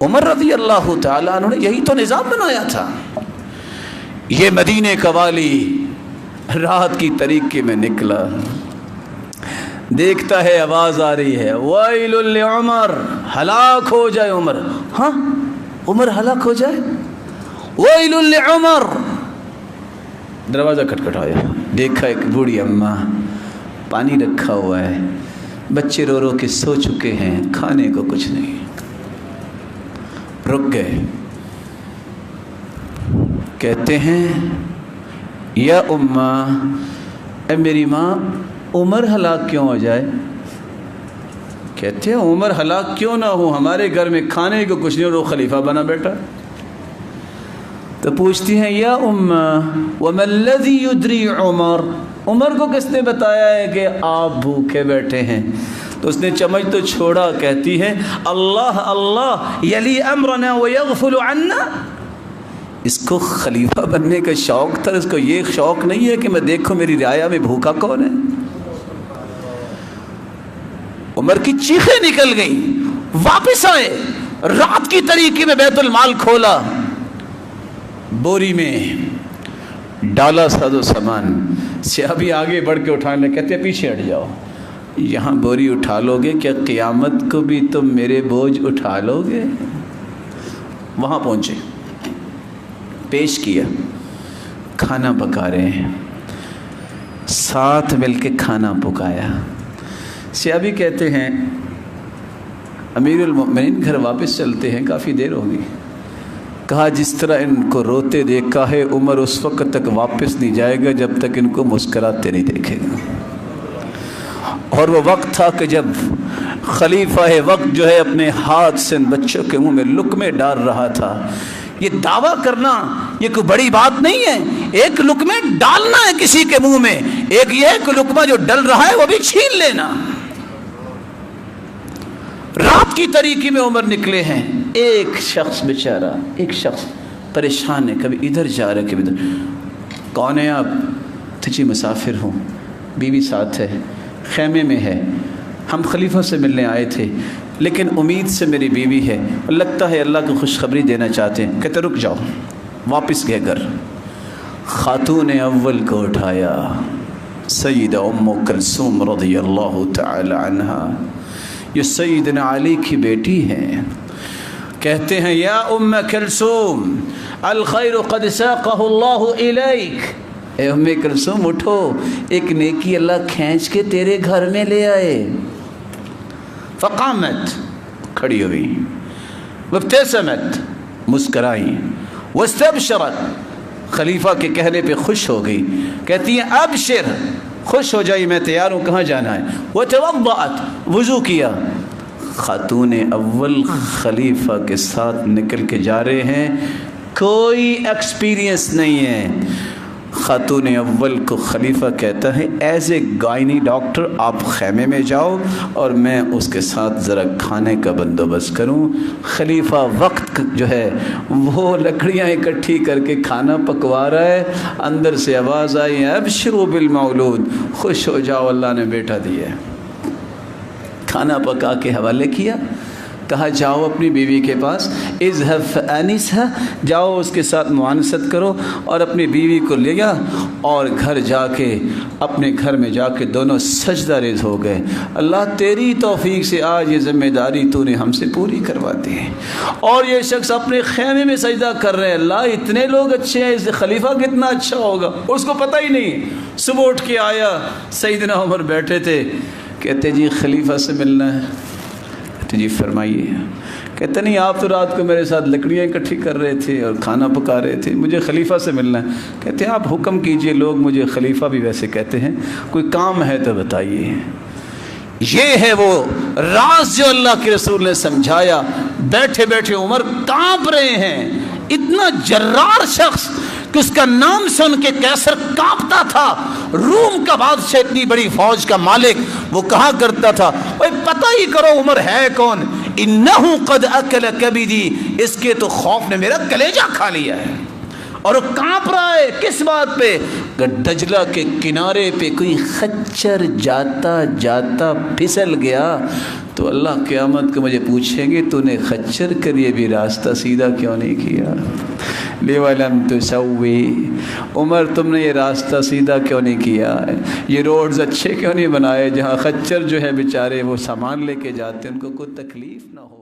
عمر رضی اللہ تعالیٰ عنہ نے یہی تو نظام بنایا تھا. یہ مدینے کا والی رات کی طریقے میں نکلا, دیکھتا ہے آواز آ رہی ہے ویل لعمر, ہلاک ہو جائے عمر. ہاں عمر ہلاک ہو جائے, ویل لعمر. دروازہ کھٹکھٹایا, دیکھا ایک بوڑھی اماں, پانی رکھا ہوا ہے, بچے رو رو کے سو چکے ہیں, کھانے کو کچھ نہیں. رک گئے, کہتے ہیں یا اماں, اے میری ماں, عمر ہلاک کیوں ہو جائے؟ کہتے ہیں عمر ہلاک کیوں نہ ہو, ہمارے گھر میں کھانے کو کچھ نہیں اور وہ خلیفہ بنا بیٹھا. تو پوچھتی ہیں یا اماں وما الذی یدری عمر, عمر کو کس نے بتایا ہے کہ آپ بھوکے بیٹھے ہیں؟ تو اس نے چمچ تو چھوڑا, کہتی ہے اللہ اللہ یلی امرنا ویغفل عنا. اس کو خلیفہ بننے کا شوق تھا, اس کو یہ شوق نہیں ہے کہ میں دیکھوں میری رعایا میں بھوکا کون ہے. عمر کی چیخیں نکل گئیں, واپس آئے, رات کی طریقے میں بیت المال کھولا, بوری میں ڈالا سادو سامان. صحابی آگے بڑھ کے اٹھانے لگے, کہتے ہیں پیچھے ہٹ جاؤ, یہاں بوری اٹھا لو گے کیا قیامت کو بھی تم میرے بوجھ اٹھا لو گے؟ وہاں پہنچے, پیش کیا, کھانا پکا رہے ہیں, ساتھ مل کے کھانا پکایا. صحابی کہتے ہیں امیر المؤمنین گھر واپس چلتے ہیں, کافی دیر ہو گئی. کہا جس طرح ان کو روتے دیکھا ہے عمر اس وقت تک واپس نہیں جائے گا جب تک ان کو مسکراتے نہیں دیکھے گا. اور وہ وقت تھا کہ جب خلیفہ وقت جو ہے اپنے ہاتھ سے ان بچوں کے منہ میں لقمے ڈال رہا تھا. یہ دعویٰ کرنا یہ کوئی بڑی بات نہیں ہے, ایک لقمے ڈالنا ہے کسی کے منہ میں, ایک یہ ہے کہ لقمہ جو ڈل رہا ہے وہ بھی چھین لینا. رات کی طریقے میں عمر نکلے ہیں, ایک شخص بیچارہ, ایک شخص پریشان ہے, کبھی ادھر جا رہا ہے کبھی ادھر. کون ہے آپ؟ تو جی مسافر ہوں, بیوی ساتھ ہے, خیمے میں ہے, ہم خلیفہ سے ملنے آئے تھے لیکن امید سے میری بیوی ہے, لگتا ہے اللہ کو خوشخبری دینا چاہتے ہیں. کہتے رک جاؤ. واپس گئے گھر, خاتون اول کو اٹھایا, سیدہ ام کلثوم رضی اللہ تعالی عنہا, یہ سیدنا علی کی بیٹی ہیں. کہتے ہیں یا ام کلثوم الخیر قد ساقہ اللہ الیک, اے ام کلثوم اٹھو, ایک نیکی اللہ کھینچ کے تیرے گھر میں لے آئے. فقامت, کھڑی ہوئی, وابتسمت, مسکرائی, واستبشرت, خلیفہ کے کہنے پہ خوش ہو گئی. کہتی ہیں ابشر, خوش ہو جائی, میں تیار ہوں, کہاں جانا ہے؟ وتوضأت, وضو کیا. خاتون اول خلیفہ کے ساتھ نکل کے جا رہے ہیں, کوئی ایکسپیرینس نہیں ہے. خاتون اول کو خلیفہ کہتا ہے ایز اے گائنی ڈاکٹر آپ خیمے میں جاؤ اور میں اس کے ساتھ ذرا کھانے کا بندوبست کروں. خلیفہ وقت جو ہے وہ لکڑیاں اکٹھی کر کے کھانا پکوا رہا ہے. اندر سے آواز آئی ابشروا بالمولود, خوش ہو جاؤ اللہ نے بیٹا دیا ہے. کھانا پکا کے حوالے کیا, کہا جاؤ اپنی بیوی کے پاس, اذهب فانسها, جاؤ اس کے ساتھ معانست کرو. اور اپنی بیوی کو لے گیا اور گھر جا کے اپنے گھر میں جا کے دونوں سجدہ ریز ہو گئے. اللہ تیری توفیق سے آج یہ ذمہ داری تو نے ہم سے پوری کروا دی ہے. اور یہ شخص اپنے خیمے میں سجدہ کر رہے ہیں, اللہ اتنے لوگ اچھے ہیں, اس خلیفہ کتنا اچھا ہوگا, اس کو پتہ ہی نہیں. صبح اٹھ کے آیا, سیدنا عمر بیٹھے تھے, کہتے جی خلیفہ سے ملنا ہے. کہتے جی فرمائیے. کہتے نہیں آپ تو رات کو میرے ساتھ لکڑیاں اکٹھی کر رہے تھے اور کھانا پکا رہے تھے, مجھے خلیفہ سے ملنا ہے. کہتے ہیں آپ حکم کیجئے, لوگ مجھے خلیفہ بھی ویسے کہتے ہیں, کوئی کام ہے تو بتائیے. یہ ہے وہ راز جو اللہ کے رسول نے سمجھایا. بیٹھے بیٹھے عمر کانپ رہے ہیں, اتنا جرار شخص کہ اس کا نام سن کے کیسر کانپتا تھا. روم کا بادشاہ, اتنی بڑی فوج کا مالک, وہ کہا کرتا تھا پتہ ہی کرو عمر ہے کون. انہو قد اکل کبدی, اس کے تو خوف نے میرا کلیجہ کھا لیا ہے. اور وہ کانپ رہا ہے کس بات پہ؟ اگر دجلہ کے کنارے پہ کوئی خچر جاتا جاتا پھسل گیا تو اللہ قیامت کو مجھے پوچھیں گے تو نے خچر کے لیے بھی راستہ سیدھا کیوں نہیں کیا؟ لِوَلَمْ تُسَوِّ، عمر تم نے یہ راستہ سیدھا کیوں نہیں کیا ہے؟ یہ روڈز اچھے کیوں نہیں بنائے جہاں خچر جو ہے بیچارے وہ سامان لے کے جاتے ان کو کوئی تکلیف نہ ہو؟